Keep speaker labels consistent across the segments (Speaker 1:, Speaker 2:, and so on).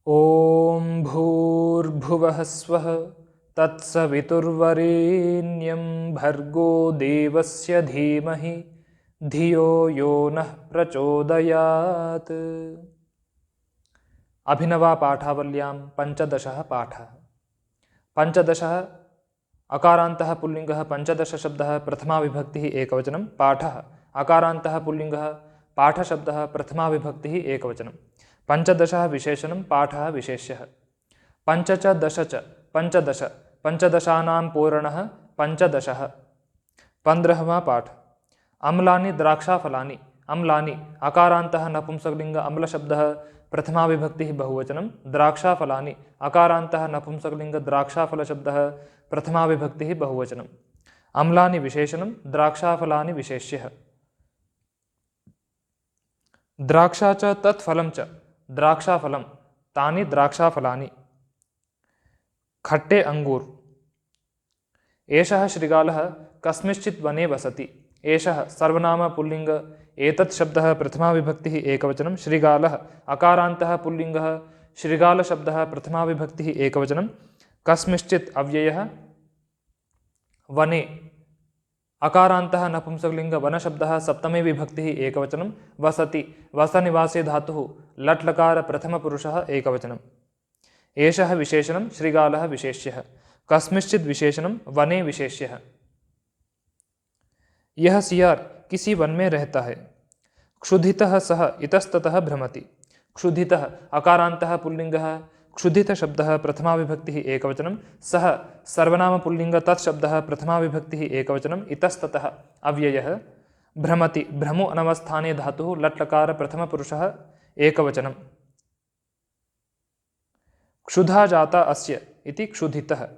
Speaker 1: ॐ भूर्भुवः स्वः तत्सवितुर्वरेण्यं भर्गो देवस्य धीमहि धियो यो नः प्रचोदयात्। अभिनवा पाठावल्यां पञ्चदशः पाठः। पञ्चदशः अकारान्तः पुल्लिङ्गः, पञ्चदशशब्दः प्रथमाविभक्तिः एकवचनं। पाठः अकारान्तः पुल्लिङ्गः, पाठशब्दः प्रथमाविभक्तिः एकवचनं। पञ्चदशः विशेषणं, पाठः विशेष्यः। पञ्च च दश च पञ्चदश, पञ्चदशानां पूरणः पञ्चदशः। 15वां पाठ। अम्लानि द्राक्षाफलानि। अम्लानि अकारान्तः नपुंसकलिङ्ग अम्लशब्दः प्रथमाविभक्तिः बहुवचनं। द्राक्षाफलानि अकारान्तः नपुंसकलिङ्ग द्राक्षाफलशब्दः प्रथमाविभक्तिः बहुवचनं। अम्लानि विशेषणं, द्राक्षाफलानि विशेष्यः। द्राक्षा च तत्फलं च द्राक्षाफलं, तानि द्राक्षाफलानि। खट्टे अंगूर। एषः शृगालः कस्मिंश्चित् वने वसति। एषः सर्वनाम पुल्लिङ्ग, एतत् शब्दः प्रथमाविभक्तिः एकवचनं। शृगालः अकारान्तः पुल्लिङ्गः, शृगालशब्दः प्रथमाविभक्तिः एकवचनं। कस्मिंश्चित् अव्ययः। वने अकारान्तः नपुंसकलिङ्ग वनशब्दः सप्तमी विभक्तिः एकवचनं। वसति वसनिवासे धातुः लट्लकार प्रथमपुरुषः एकवचनं। एषः विशेषणं, शृगालः विशेष्यः। कस्मिंश्चित् विशेषणं, वने विशेष्यः। यह सियार किसी वन में रहता है। क्षुधितः सः इतस्ततः भ्रमति। क्षुधितः अकारान्तः पुल्लिङ्गः, क्षुधित शब्दः प्रथमाविभक्तिः एकवचनं। सः सर्वनाम पुल्लिङ्ग तत् शब्दः प्रथमाविभक्तिः एकवचनं। इतस्ततः अव्ययः। भ्रमति भ्रमो अनवस्थाने धातुः लट्लकार प्रथमपुरुषः एकवचनं। क्षुधा जाता अस्य इति क्षुधितः।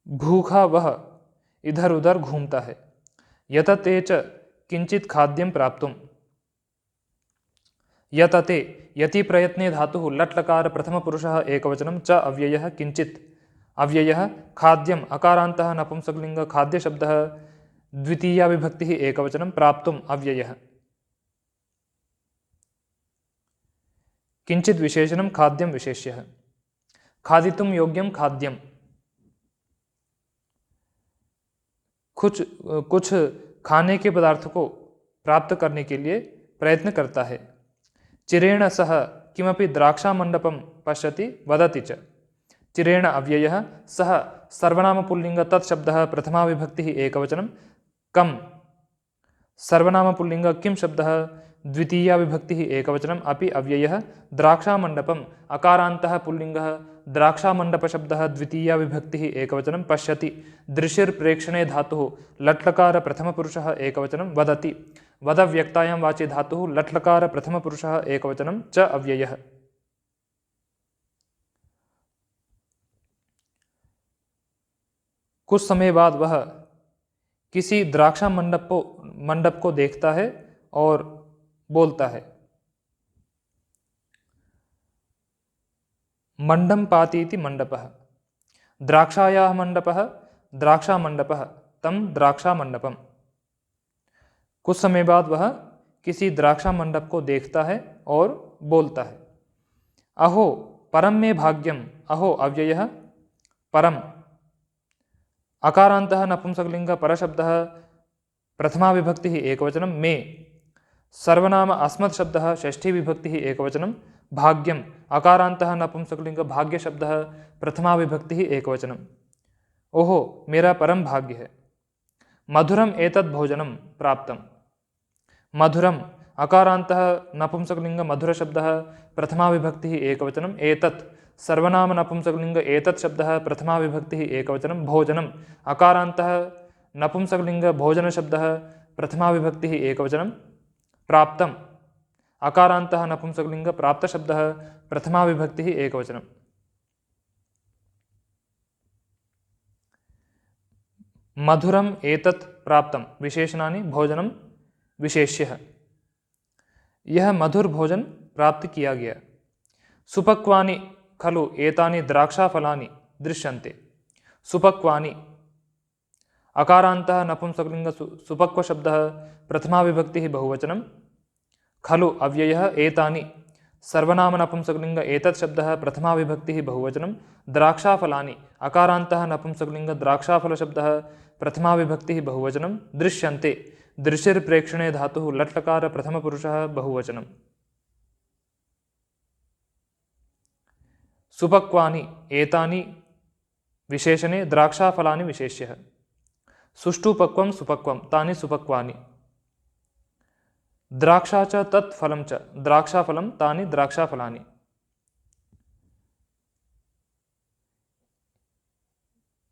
Speaker 1: भूखा वह इधर उधर घूमता है। यतते च किंचित खाद्यं प्राप्तुम्। यतते यति प्रयत्ने धातुः लट्लकार प्रथमपुरुषः एकवचनं। च अव्ययः, किंचित अव्ययः। खाद्यम् अकारान्तः नपुंसकलिङ्ग खाद्यशब्दः द्वितीया विभक्तिः एकवचनं। प्राप्तुम् अव्ययः। किंचित विशेषणं, खाद्यं विशेष्यः। खादितुं योग्यं खाद्यं। कुछ खाने के पदार्थ को प्राप्त करने के लिए प्रयत्न करता है। चिरेण सह किमपि द्राक्षामण्डपं पश्यति वदति च। चिरेण अव्ययः। सः सर्वनाम पुल्लिङ्ग तत् शब्दः प्रथमाविभक्तिः एकवचनं। कम सर्वनाम पुल्लिङ्ग किं शब्दः द्वितीया विभक्तिः एकवचनम्। अपि अव्ययः। द्राक्षामण्डपम् अकारान्तः पुल्लिङ्गः, द्राक्षामण्डपशब्दः द्वितीया विभक्तिः एकवचनं। पश्यति दृशिर्प्रेक्षणे धातुः लट्लकार प्रथमपुरुषः एकवचनं। वदति वदव्यक्तायां वाचे धातुः लट्लकार प्रथमपुरुषः एकवचनं। च अव्ययः। कुछ समय बाद वह किसी द्राक्षा मंडप को देखता है और बोलता है। मंडम पाति इति मंडपः। द्राक्षायाः मंडपः द्राक्षामंडपः, तम द्राक्षामंडपम। कुछ समय बाद वह किसी द्राक्षा मंडप को देखता है और बोलता है। अहो परम में भाग्यम। अहो अव्ययः। परम अकारान्तः नपुंसकलिङ्ग परशब्दः प्रथमाविभक्तिः एकवचनं। मे सर्वनाम अस्मत् शब्दः षष्ठी विभक्तिः एकवचनं। भाग्यम अकारान्तः नपुंसकलिङ्ग भाग्यशब्दः प्रथमाविभक्तिः एकवचनं। ओहो मेरा परम भाग्य है। मधुरम एतद् भोजनं प्राप्तम्। मधुरम अकारान्तः नपुंसकलिङ्ग मधुरशब्दः प्रथमाविभक्तिः एकवचनं। एतत् सर्वनाम नपुंसकलिङ्ग एतत् शब्दः प्रथमाविभक्तिः एकवचनं। भोजनम् अकारान्तः नपुंसकलिङ्ग भोजनशब्दः प्रथमाविभक्तिः एकवचनं। प्राप्तम् अकारान्तः नपुंसकलिङ्ग प्राप्तशब्दः प्रथमाविभक्तिः एकवचनं। मधुरम एतत् प्राप्तम् विशेषणानि, भोजनम विशेष्यः। यह मधुर भोजन प्राप्त किया गया। सुपक्वानि खलु एतानि द्राक्षाफलानि दृश्यन्ते। सुपक्वानि अकारान्तः नपुंसकलिङ्ग सुपक्व शब्दः प्रथमाविभक्तिः बहुवचनं। खलु अव्ययः। एतानि सर्वनाम नपुंसकलिंग एतत् शब्दः प्रथमा विभक्तिः बहुवचनं द्राक्षाफलानि अकारान्तः नपुंसकलिंग द्राक्षाफल शब्दः प्रथमा विभक्तिः बहुवचनं दृश्यन्ते दृशिर्प्रेक्षणे धातुः लट्लकार प्रथमपुरुषः बहुवचनं सुपक्वानि एतानि विशेषणे द्राक्षाफलानि विशेष्यः सुष्ठुपक्वं सुपक्वं तानि सुपक्वानि द्राक्षा च तत् फलं च द्राक्षाफलं तानि द्राक्षाफलानि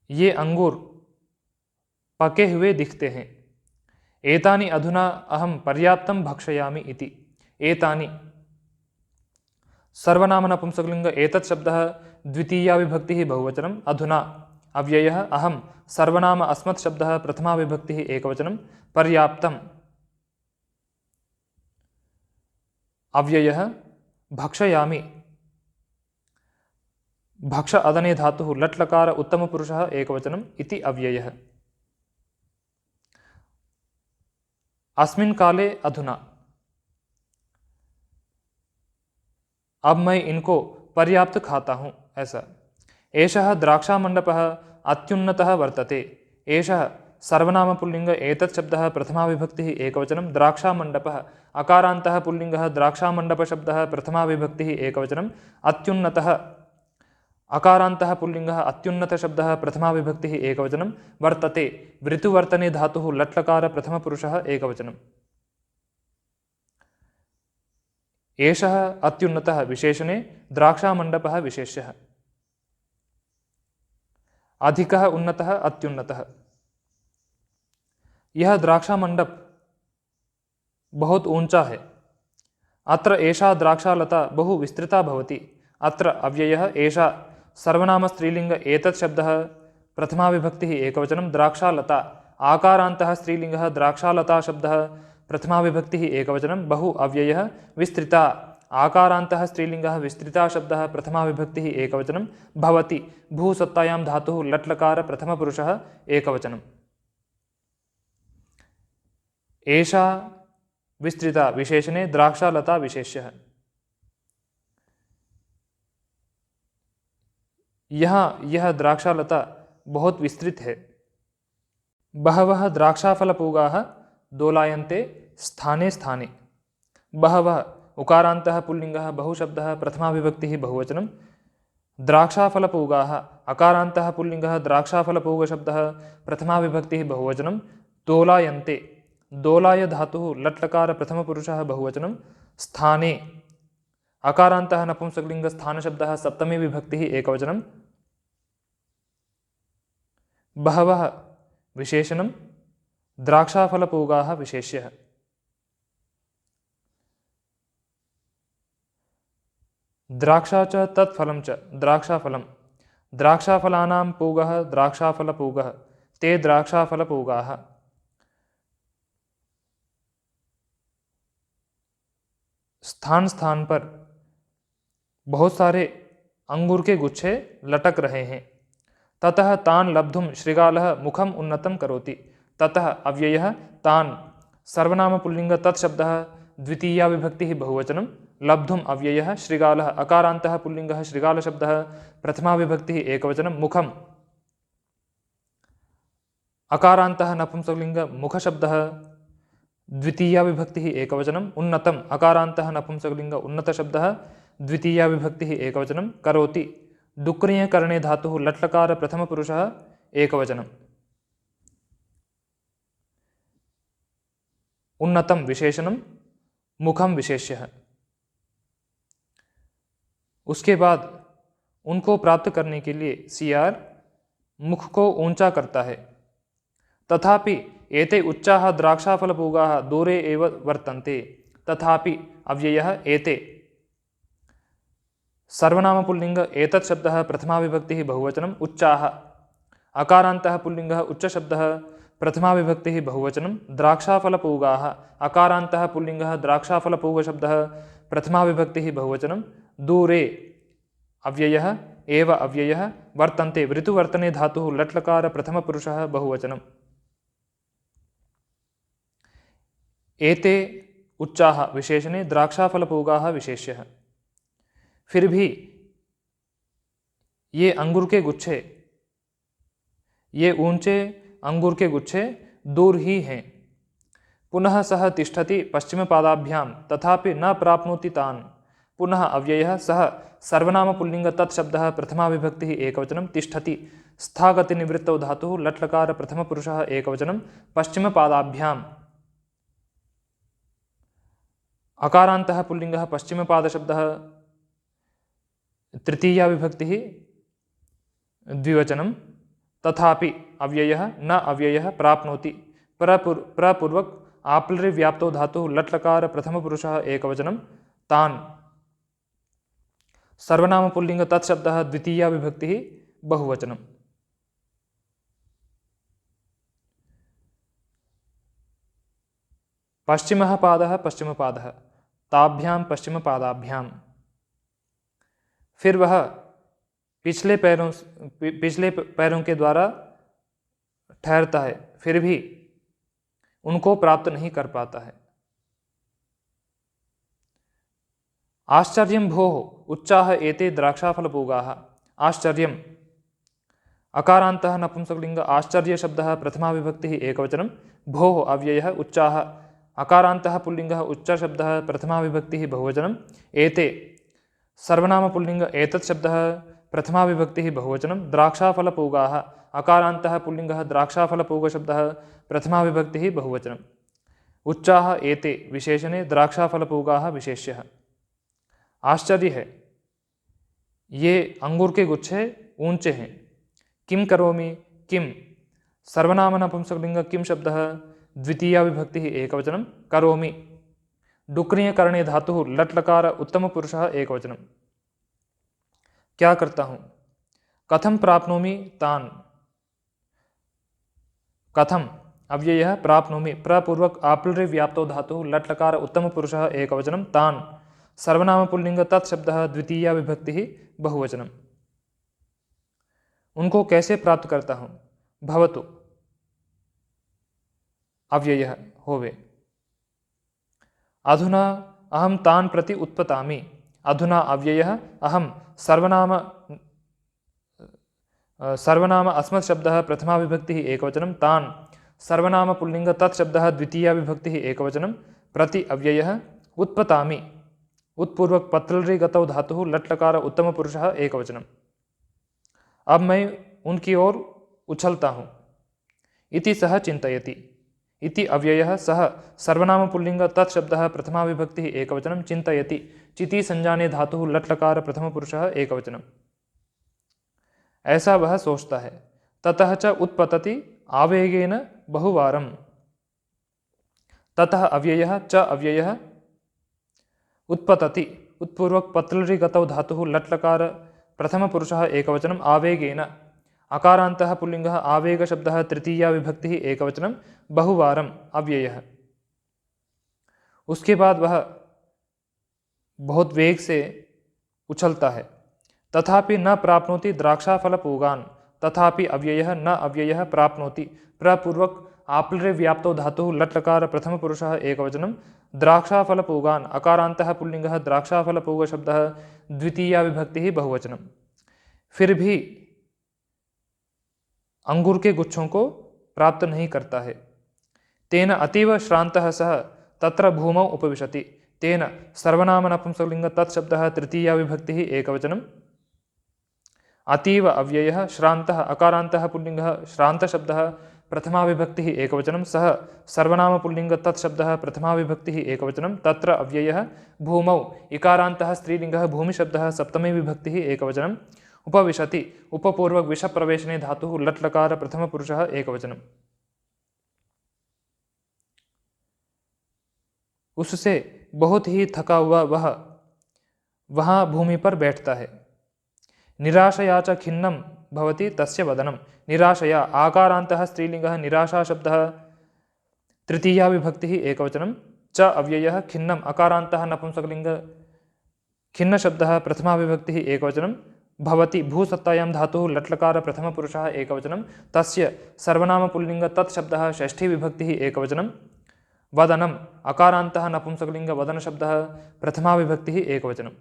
Speaker 1: ये अंगूर पके हुए दिखते हैं एतानि अधुना अहं पर्याप्तं भक्षयामि इति एतानि सर्वनाम नपुंसकलिंग एतत् शब्दः द्वितीया विभक्तिः बहुवचनं अधुना अव्ययः अहं सर्वनाम अस्मत् शब्दः प्रथमा विभक्तिः एकवचनं पर्याप्तं अव्ययः भक्षयामि भक्ष अदने धातुः लट्लकार उत्तमपुरुषः एकवचनम् इति अव्ययः अस्मिन् काले अधुना अब मैं इनको पर्याप्त खाता हूँ ऐसा एषः द्राक्षामण्डपः अत्युन्नतः वर्तते एषः सर्वनाम पुल्लिंग एतत् शब्दः प्रथमा विभक्तिः एकवचनं द्राक्षामण्डपः अकारान्तः पुल्लिंगः द्राक्षामण्डप शब्दः प्रथमा विभक्तिः एकवचनं अत्युन्नतः अकारान्तः पुल्लिंगः अत्युन्नत शब्दः प्रथमा विभक्तिः एकवचनं वर्तते वृतुवर्तने धातुः लट्लकार प्रथमपुरुषः एकवचनम् एषः अत्युन्नतः विशेषणे द्राक्षामण्डपः विशेष्यः अधिकः उन्नतः अत्युन्नतः यह द्राक्षामण्डप बहुत ऊंचा है अत्र एषा द्राक्षालता बहु विस्तृता भवति अत्र अव्ययः एषा सर्वनाम स्त्रीलिंग एतत् शब्दः प्रथमा विभक्तिः एकवचनं द्राक्षालता आकारान्तः स्त्रीलिंगः द्राक्षालता शब्दः प्रथमा विभक्तिः एकवचनं बहु अव्ययः विस्तृता आकारान्तः स्त्रीलिंगः विस्तृता शब्दः प्रथमा विभक्तिः एकवचनं भवति भूसत्तायां धातुः लट्लकार प्रथमपुरुषः एकवचनम् एषा विस्तृता विशेषणे द्राक्षालता विशेष्यः यह द्राक्षालता बहुत विस्तृत है बहवः द्राक्षाफलपूगाः दोलायन्ते स्थाने स्थाने बहवः उकारान्तः पुल्लिंगः बहुशब्दः प्रथमा विभक्तिः बहुवचनं द्राक्षाफलपूगाः अकारान्तः पुल्लिंगः द्राक्षाफलपूगशब्दः प्रथमा विभक्तिः बहुवचनं दोलायन्ते दोलाय धातुः लट्लकार प्रथमपुरुषः बहुवचनं स्थाने अकारान्तः नपुंसकलिंग स्थानशब्दः सप्तमी विभक्तिः एकवचनं बहवः विशेषणं द्राक्षाफलपूगाः विशेष्यः द्राक्षा च तत् फलं च द्राक्षाफलं द्राक्षाफलानां पूगः द्राक्षाफलपूगः ते द्राक्षाफलपूगाः स्थान स्थान पर बहुत सारे अंगूर के गुच्छे लटक रहे हैं ततः तान लब्धुम श्रृगालः मुखम उन्नतं करोति ततः अव्ययः तान सर्वनाम पुल्लिंग तत्शब्दः द्वितीया विभक्तिः बहुवचनं लब्धुम अव्ययः श्रृगालः अकारान्तः पुल्लिंगः श्रृगालशब्दः प्रथमा विभक्तिः एकवचनं मुखम अकारान्तः नपुंसकलिंग मुखशब्दः द्वितीया विभक्तिः एकवचनम् उन्नतम् अकारान्तः नपुंसकलिंग उन्नतशब्दः द्वितीया विभक्तिः एकवचनं करोति डुक्रियकरणे धातुः लट्लकार प्रथमपुरुषः एकवचनम् उन्नतं विशेषणं मुखम विशेष्यः उसके बाद उनको प्राप्त करने के लिए सीआर मुख को ऊंचा करता है तथापि एते उच्चाः द्राक्षाफलपूगाः दूरे एव वर्तन्ते तथापि अव्ययः एते सर्वनाम पुल्लिंग एतत् शब्दः प्रथमा विभक्तिः बहुवचनम् उच्चाः अकारान्तः पुल्लिंगः उच्चशब्दः प्रथमा विभक्तिः बहुवचनं द्राक्षाफलपूगाः अकारान्तः पुल्लिंगः द्राक्षाफलपूगशब्दः प्रथमा विभक्तिः बहुवचनं दूरे अव्ययः एव अव्ययः वर्तन्ते वृतुवर्तने धातुः लट्लकार प्रथमपुरुषः बहुवचनम् एते उच्चाः विशेषणे द्राक्षाफलपूगाः विशेष्यः फिर भी ये अंगूर के गुच्छे, ये ऊंचे अंगूर के गुच्छे दूर ही हैं। पुनः सः तिष्ठति पश्चिमपादाभ्यां तथापि न प्राप्नोति तान्। पुनः अव्ययः सः सर्वनामपुल्लिंग तत्शब्दः प्रथमाविभक्तिः एकवचनं तिष्ठति स्थागतिनिवृत्तौ धातुः लट्लकार प्रथमपुरुषः एकवचनं पश्चिमपादाभ्याम्। अकारान्तः पुल्लिंगः पश्चिमपादशब्दः तृतीया विभक्तिः द्विवचनं तथापि अव्ययः न अव्ययः प्राप्नोति प्रपूर्वक आप्लरि व्याप्तो धातुः लट्लकार प्रथमपुरुषः एकवचनं तान्। सर्वनामपुल्लिंग तत्शब्दः द्वितीया विभक्तिः बहुवचनं। पश्चिमः पादः पश्चिमपादः ताभ्यां पश्चिमपादाभ्यां। फिर वह पिछले पैरों के द्वारा ठहरता है, फिर भी उनको प्राप्त नहीं कर पाता है। आश्चर्यं भोः उच्चाः एते द्राक्षाफलपूगाः। आश्चर्यम् अकारान्तः नपुंसकलिंग आश्चर्य शब्दः प्रथमा विभक्तिः एकवचनं। भोः अव्ययः उच्चाः अकारान्तः पुल्लिंगः उच्च शब्दः प्रथमा विभक्तिः बहुवचनं। एते सर्वनाम पुल्लिंग एतत् शब्दः प्रथमा विभक्तिः बहुवचनं। द्राक्षाफलपूगाः अकारान्तः पुल्लिंगः द्राक्षाफलपूग शब्दः प्रथमा विभक्तिः बहुवचनं। उच्चाः एते विशेषणे द्राक्षाफलपूगाः विशेष्यः। आश्चर्य है, ये अंगूर के गुच्छे ऊंचे हैं। किम करोमि किम सर्वनाम नपुंसकलिंग किम शब्दः द्वितीया विभक्तिः एकवचनं। करोमि डुक्रिय करणे धातुः लट्लकार उत्तम पुरुषः एकवचनं। क्या करता हूँ। कथम प्राप्नोमि तान्। कथम अव्ययः प्राप्नोमि प्रपूर्वक आप्लरि व्याप्तो धातुः लट्लकार उत्तम पुरुषः एकवचनं तान्। सर्वनाम पुल्लिंग तत्शब्दः द्वितीया विभक्तिः बहुवचनं। उनको कैसे प्राप्त करता हूँ। भवतु अव्ययः होवे। अधुना अहं तान् प्रति उत्पतामि। अधुना अव्ययः अहं सर्वनाम अस्मत् शब्दः प्रथमा विभक्तिः एकवचनं। तान् सर्वनाम पुल्लिंग तत्शब्दः द्वितीया विभक्तिः एकवचनं। प्रति अव्ययः उत्पतामि उत्पूर्वक पत्रलि गतौ धातुः लट्लकार उत्तम पुरुषः एकवचनं। अब मैं उनकी ओर उछलता हूँ। इति सः चिन्तयति। इति अव्ययः सः सर्वनाम पुल्लिंग तत्शब्दः प्रथमा विभक्तिः एकवचनं। चिन्तयति चिति संजाने धातुः लट्लकार प्रथम पुरुषः एकवचनं। ऐसा वह सोचता है। ततः च उत्पतति आवेगेन बहुवारं। ततः अव्ययः च अव्ययः उत्पतति उत्पूर्वक पत्रलि गतौ धातुः लट्लकार प्रथम पुरुषः एकवचनं। आवेगेन अकारान्तः पुल्लिंगः आवेग शब्दः तृतीया विभक्तिः एकवचनं। बहुवारं अव्ययः। उसके बाद वह बहुत वेग से उछलता है। तथापि न प्राप्नोति द्राक्षाफलपूगान्। तथापि अव्ययः न अव्ययः प्राप्नोति प्रपूर्वक आप्लरि व्याप्तो धातुः लट्लकार प्रथम पुरुषः एकवचनं। द्राक्षाफलपूगान् अकारान्तः पुल्लिंगः द्राक्षाफलपूग शब्दः द्वितीया विभक्तिः बहुवचनं। फिर भी अंगूर के गुच्छों को प्राप्त नहीं करता है। तेन अतीव श्रान्तः सः तत्र भूमौ उपविशति। तेन सर्वनाम नपुंसकलिंग तत्शब्दः तृतीया विभक्तिः एकवचनं। अतीव अव्ययः श्रान्तः अकारान्तः पुल्लिंगः श्रान्तशब्दः प्रथमा विभक्तिः एकवचनं। सः सर्वनाम पुल्लिंग तत्शब्दः प्रथमा विभक्तिः एकवचनं। तत्र अव्ययः भूमौ इकारान्तः स्त्रीलिंगः भूमिशब्दः सप्तमी विभक्तिः एकवचनं। उपविशति उपपूर्वक विषप्रवेशने धातुः लट्लकार प्रथम पुरुषः एकवचनं। उससे बहुत ही थका हुआ वह वहाँ भूमि पर बैठता है। निराशया च खिन्नं भवति तस्य वदनं। निराशया आकारान्तः स्त्रीलिंगः निराशा शब्दः तृतीया विभक्तिः एकवचनं। च अव्ययः खिन्नम् अकारान्तः नपुंसकलिंग खिन्न शब्दः प्रथमा विभक्तिः एकवचनं। भवति भूसत्तायां धातुः लट्लकार प्रथम पुरुषः एकवचनं। तस्य सर्वनाम पुल्लिंग तत्शब्दः षष्ठी विभक्तिः एकवचनं। वदनम् अकारान्तः नपुंसकलिंग वदन शब्दः प्रथमा विभक्तिः एकवचनं।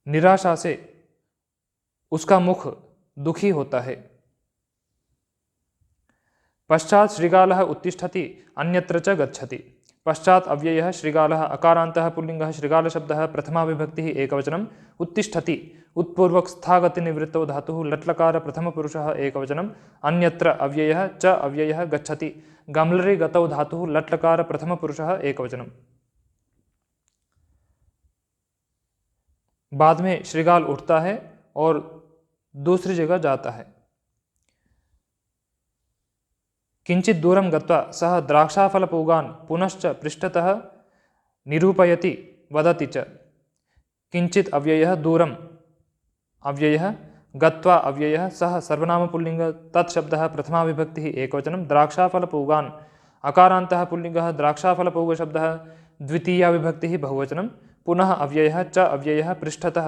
Speaker 1: निराशा से उसका मुख दुखी होता है। पश्चात श्रीगालः उत्तिष्ठति अन्यत्र च गच्छति। पश्चात अव्ययः श्रीगालः अकारान्तः पुल्लिङ्गः श्रीगालशब्दः प्रथमा विभक्तिः एकवचनम् उत्तिष्ठति उत्पूर्वक स्थागतिनिवृत्तौ धातुः लट्लकार प्रथमपुरुषः एकवचनम् अन्यत्र अव्ययः च अव्ययः गच्छति गम्लरि गतौ धातुः लट्लकार प्रथमपुरुषः एकवचनम्। बाद में श्रीगाल उठता है और दूसरी जगह जाता है। किंचित दूरम गत्वा सह द्राक्षाफलपूगान् पुनश्च पृष्ठतः निरूपयति वदति च। किंचित अव्ययः दूरम अव्ययः गत्वा अव्ययः सह सर्वनामपुल्लिङ्ग तत्शब्दः प्रथमा विभक्तिः एकवचनं द्राक्षाफलपूगान् अकारान्तः पुल्लिङ्गः द्राक्षाफलपूगशब्दः द्वितीया विभक्तिः बहुवचनं पुनः अव्ययः च अव्ययः पृष्ठतः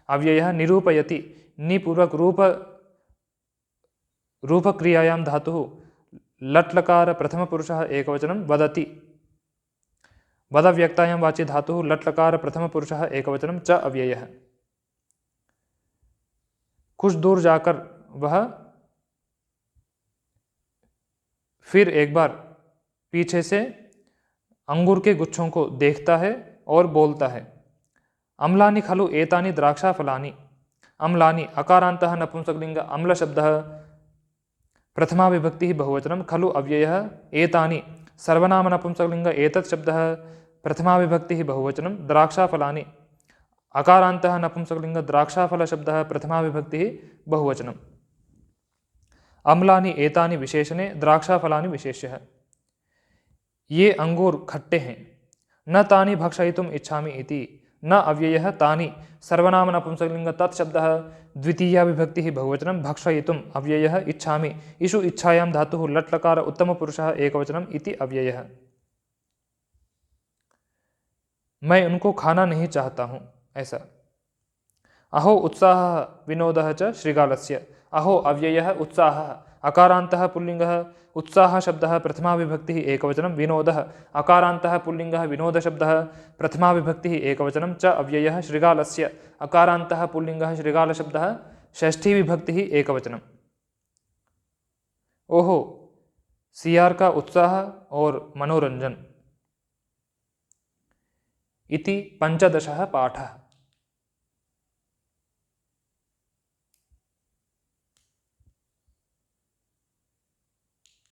Speaker 1: अव्ययः निरूपयति निपूर्वक रूपक्रियायां धातुः लट्लकार प्रथमपुरुषः एकवचनं वदति वदव्यक्तायां वाचि धातुः लट्लकार प्रथमपुरुषः एकवचनं च अव्ययः। कुछ दूर जाकर वह फिर एक बार पीछे से अंगूर के गुच्छों को देखता है और बोलता है अम्लानि खलु एतानि द्राक्षाफलानि। अम्लानि अकारान्तः नपुंसकलिङ्ग अम्ल शब्दः प्रथमा विभक्तिः बहुवचनं खलु अव्ययः एतानि सर्वनाम नपुंसकलिङ्ग एतत् शब्दः प्रथमा विभक्तिः बहुवचनं द्राक्षाफलानि अकारान्तः नपुंसकलिङ्ग द्राक्षाफल शब्दः प्रथमा विभक्तिः बहुवचनम्। अम्लानि एतानि विशेषणे द्राक्षाफलानि विशेष्यः। ये अंगूर खट्टे हैं न तानि भक्षयितुम् इच्छामि इति न अव्ययः तानि सर्वनाम नपुंसकलिङ्ग तत्शब्दः द्वितीया विभक्तिः बहुवचनं भक्षयितुम् अव्ययः इच्छामि इषु इच्छायां धातुः लट्लकार उत्तमपुरुषः एकवचनम् इति अव्ययः। मैं उनको खाना नहीं चाहता हूँ ऐसा। अहो उत्साहः विनोदः च श्रीगालस्य। अहो अव्ययः उत्साहः अकारान्तः पुल्लिङ्गः उत्साह शब्दः प्रथमा विभक्तिः एकवचनं विनोदः अकारान्तः पुल्लिङ्गः विनोदशब्दः प्रथमा विभक्तिः एकवचनं च अव्ययः श्रीगालस्य अकारान्तः पुल्लिङ्गः श्रीगालशब्दः षष्ठी विभक्तिः एकवचनम्। ओहो सियार का उत्साह और मनोरंजन इति पंचदशः पाठः।